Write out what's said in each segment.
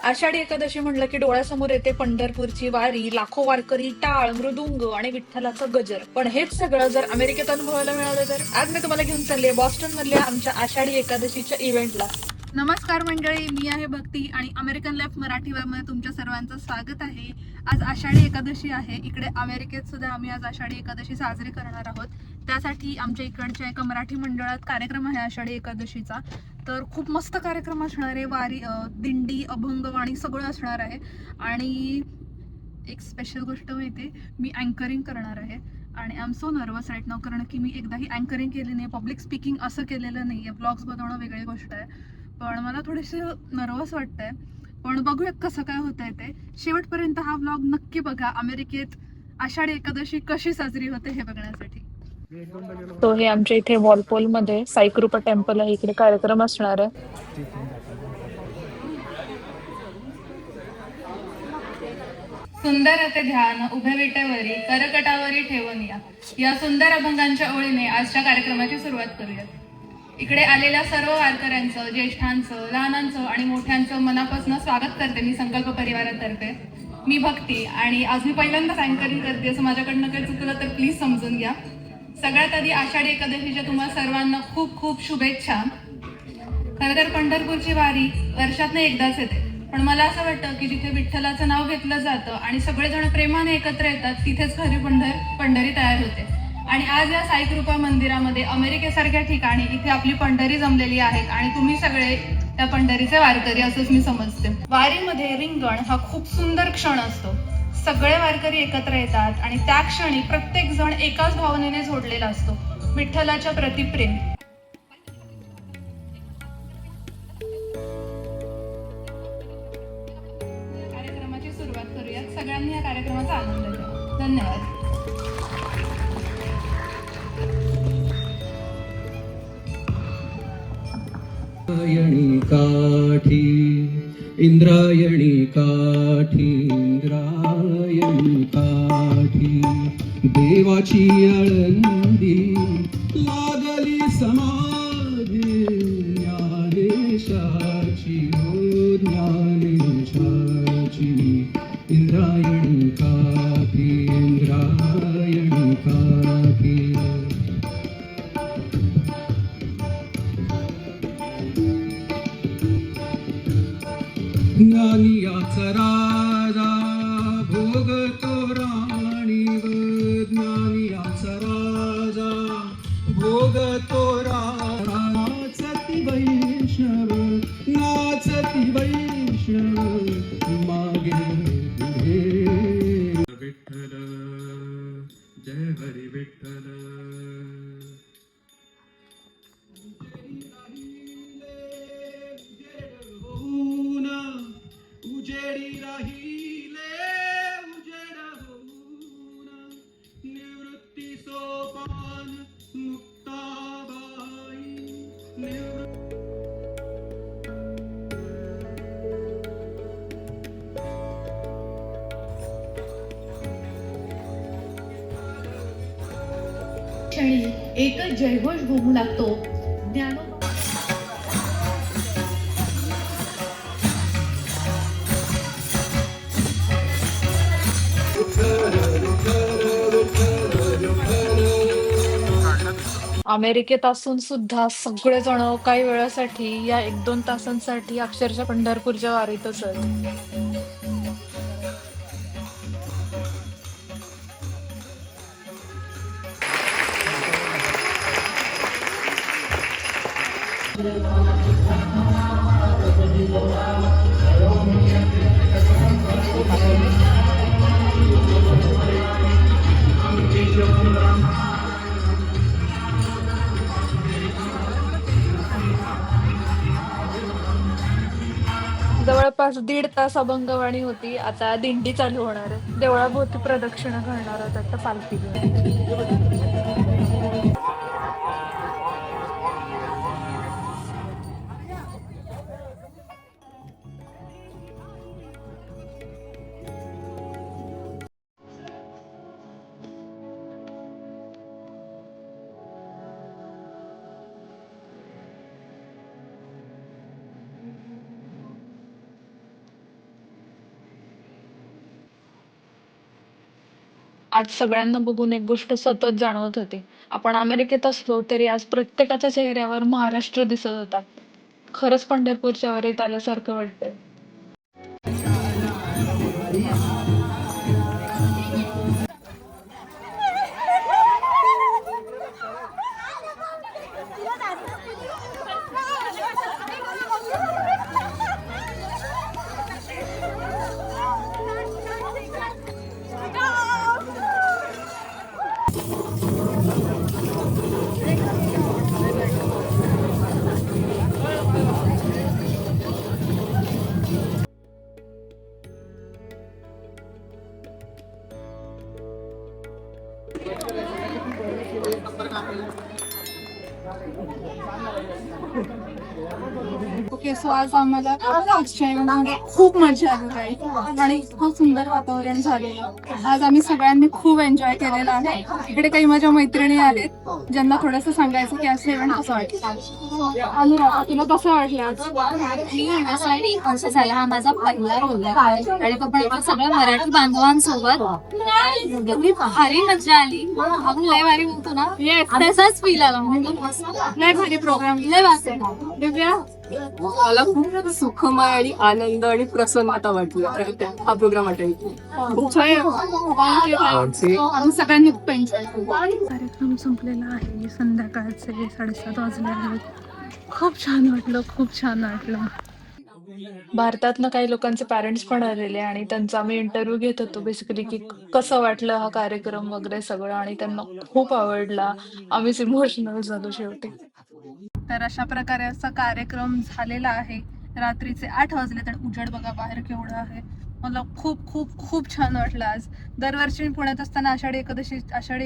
आषाढी एकादशी म्हणलं की डोळ्यासमोर येते पंढरपूरची वारी, लाखो वारकरी, टाळ, मृदुंग आणि विठ्ठलाचं गजर. पण हेच सगळं जर अमेरिकेत अनुभवायला मिळालं तर आज मी तुम्हाला घेऊन चालले बॉस्टन मधल्या आमच्या आषाढी एकादशीच्या इव्हेंटला. नमस्कार मंडळी, मी आहे भक्ती आणि अमेरिकन लाईफ मराठी मध्ये तुमच्या सर्वांचं स्वागत आहे. आज आषाढी एकादशी आहे. इकडे अमेरिकेत सुद्धा आम्ही आज आषाढी एकादशी साजरी करणार आहोत. त्यासाठी आमच्या इकडच्या एका मराठी मंडळात कार्यक्रम आहे आषाढी एकादशीचा. तर खूप मस्त कार्यक्रम असणार आहे. वारी, दिंडी, अभंगवाणी सगळं असणार आहे. आणि एक स्पेशल गोष्ट माहिती, मी अँकरिंग करणार आहे आणि I am so nervous right now, कारण की मी एकदाही अँकरिंग केली नाही, पब्लिक स्पीकिंग असं केलेलं नाही आहे. ब्लॉग्स बनवणं वेगळी गोष्ट आहे, पण मला थोडेसे नर्वस वाटतंय. पण बघूयात कसं काय होतंय ते. शेवटपर्यंत हा ब्लॉग नक्की बघा. अमेरिकेत आषाढी एकादशी कशी साजरी होते हे बघण्यासाठी. तो हे आमच्या इथे वॉलपोल मध्ये साईकृपा टेम्पल आहे, इकडे कार्यक्रम असणार आहे. सुंदर असे ध्यान उभे विटेवरी करकटावरी ठेवून या सुंदर अभंगांच्या ओळीने आजच्या कार्यक्रमाची सुरुवात करूयात. इकडे आलेल्या सर्व वारकऱ्यांचं, ज्येष्ठांचं, लहानांचं आणि मोठ्यांचं मनापासून स्वागत करते मी संकल्प परिवारातर्फे. मी भक्ती आणि आज मी पहिल्यांदाच अँकरिंग करते, असं माझ्याकडनं काही चुकलं तर प्लीज समजून घ्या. सगळ्यात आधी आषाढी एकादशीच्या तुम्हाला सर्वांना खूप खूप शुभेच्छा. खरं तर पंढरपूरची वारी वर्षातनं एकदाच येते, पण मला असं वाटतं की जिथे विठ्ठलाचं नाव घेतलं जातं आणि सगळेजण प्रेमाने एकत्र येतात, तिथेच खरी पंढरी तयार होते. आणि आज या साईकृपा मंदिरामध्ये अमेरिकेसारख्या ठिकाणी इथे आपली पंढरी जमलेली आहे आणि तुम्ही सगळे त्या पंढरीचे वारकरी असंच मी समजते. वारीमध्ये रिंगण हा खूप सुंदर क्षण असतो. सगळे वारकरी एकत्र येतात आणि त्या क्षणी प्रत्येक जण एकाच भावनेने जोडलेला असतो, विठ्ठलाच्या प्रतिप्रेम. कार्यक्रमाची सुरुवात करूयात. सगळ्यांनी या कार्यक्रमाचा आनंद घ्या. धन्यवाद. इंद्रायणी काठी, इंद्रायणी काठी, इंद्रायणी काठी, देवाची आळंदी लागली समाधी, ज्ञानेशाची हो ज्ञानेशाची. इंद्रायणी काठी, इंद्रायणी काठी. ज्ञानियाचा राजा भोगतो राणीव, ज्ञानियाचा राजा भोगतो राणा. नाचती वैष्णव, नाचती वैष्णव मागे पुढे. विठ्ठल जय हरी विठ्ठल. उजेडी राहिले उजेड होऊन, निवृत्ती सोपान मुक्ताबाई. क्षणी एकच जयघोष घुमू लागतो. ज्ञानोबा अमेरिकेत असून सुद्धा सगळेजण काही वेळासाठी या 1-2 तासांसाठी अक्षरशः पंढरपूरच्या वारीतच आहेत. जवळपास 1.5 तास अभंगवाणी होती. आता दिंडी चालू होणार आहे. देवळाभोवती प्रदक्षिणा घालणार आहोत आता पालखी घेऊन. आज सगळ्यांना बघून एक गोष्ट सतत जाणवत होती. आपण अमेरिकेत असलो तरी आज प्रत्येकाच्या चेहऱ्यावर महाराष्ट्र दिसत होता. खरंच पंढरपूरच्या वारीत आल्यासारखं वाटतंय. ओके, सो आज आम्हाला खूप मजा आली आहे आणि खूप सुंदर वातावरण झालेलं. आज आम्ही सगळ्यांनी खूप एन्जॉय केलेला आहे. इकडे काही माझ्या मैत्रिणी आहेत ज्यांना थोडंसं सांगायचं की असं इव्हेंट कसं वाटलं. अनुराधा, तुला कसं वाटलं आज? मी येण्यासाठी वर्ष झाला, हा माझा पहिला रोल आहे आणि तो पण एका सगळ्या मराठी बांधवांसोबत एवढी भारी मजा आली. आपण लय भारी म्हणतो ना, तसाच फील आला. लय भारी प्रोग्राम. लय वाटतं. दिव्या, मला खूप सुखमय आणि आनंद आणि प्रसन्नता वाटली हा प्रोग्राम अटेंड आम्ही सगळ्यांनी खूप एन्जॉय केलं. कार्यक्रम संपलेला आहे. संध्याकाळचे 7:30 वाजले आहेत. खूप छान वाटलं, खूप छान वाटलं. भारतातनं काही लोकांचे पॅरेंट्स पण आलेले आणि त्यांचा आम्ही इंटरव्ह्यू घेत होतो बेसिकली की कसं वाटलं हा कार्यक्रम वगैरे सगळं, आणि त्यांना खूप आवडला. आम्हीच इमोशनल झालो शेवटी. तर अशा प्रकारे असा कार्यक्रम झालेला आहे. रात्रीचे 8 वाजले तर उजेड बघा बाहेर केवढा आहे. मला खूप खूप खूप छान वाटलं आज. दरवर्षी मी पुण्यात असताना आषाढी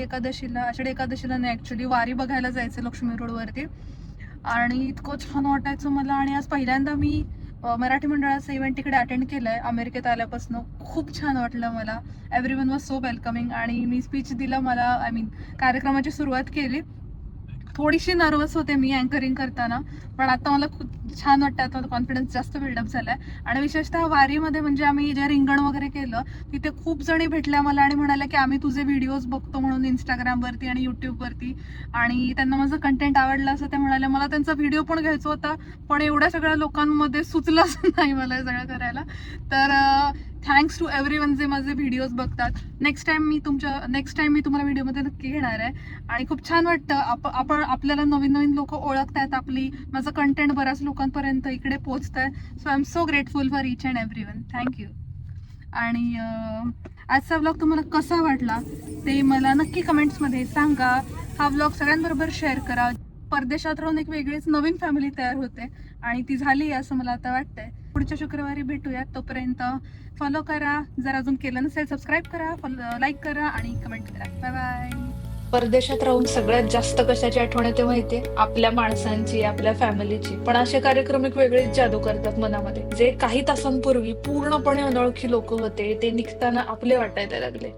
एकादशीला नाही, ऍक्च्युली वारी बघायला जायचं लक्ष्मी रोडवरती आणि इतकं छान वाटायचं मला. आणि आज पहिल्यांदा मी मराठी मंडळाचा इव्हेंट तिकडे अटेंड केलाय अमेरिकेत आल्यापासून. खूप छान वाटलं मला. एव्हरीवन वॉज सो वेलकमिंग आणि मी स्पीच दिला. मला कार्यक्रमाची सुरुवात केली. थोडीशी नर्वस होते मी अँकरिंग करताना, पण आता मला खूप छान वाटतं. आता कॉन्फिडन्स जास्त बिल्डअप झालाय. आणि विशेषतः वारीमध्ये म्हणजे आम्ही जे रिंगण वगैरे केलं तिथे खूप जणी भेटल्या मला आणि म्हणाल्या की आम्ही तुझे व्हिडिओज बघतो म्हणून इंस्टाग्रामवरती आणि युट्यूबवरती, आणि त्यांना माझं कंटेंट आवडलं असं ते म्हणाले. मला त्यांचा व्हिडिओ पण घ्यायचा होता, पण एवढ्या सगळ्या लोकांमध्ये सुचलंच नाही मला हे सगळं करायला. तर थँक्स टू एव्हरीवन जे माझे व्हिडिओज बघतात. नेक्स्ट टाइम मी तुम्हाला व्हिडिओमध्ये नक्की घेणार आहे. आणि खूप छान वाटतं आपल्याला नवीन नवीन लोक ओळखतायत. माझं कंटेंट बऱ्याच लोकांपर्यंत इकडे पोहोचत आहे. So I am so grateful for each and everyone. Thank you. आणि आजचा व्लॉग तुम्हाला कसा वाटला ते मला नक्की कमेंट्समध्ये सांगा. हा व्लॉग सगळ्यांबरोबर शेअर करा. परदेशात राहून एक वेगळीच नवीन फॅमिली तयार होते आणि ती झाली असं मला आता वाटतंय. पुढच्या शुक्रवारी भेटूयात. तोपर्यंत फॉलो करा, जर अजून केलं नसेल सबस्क्राईब करा, लाईक करा आणि कमेंट करा. Bye bye. परदेशात राहून सगळ्यात जास्त कशाची आठवण येते माहितीये? आपल्या माणसांची, आपल्या फॅमिलीची. पण असे कार्यक्रम एक वेगळीच जादू करतात मनामध्ये. जे काही तासांपूर्वी पूर्णपणे अनोळखी लोक होते ते निघताना आपले वाटायला लागले.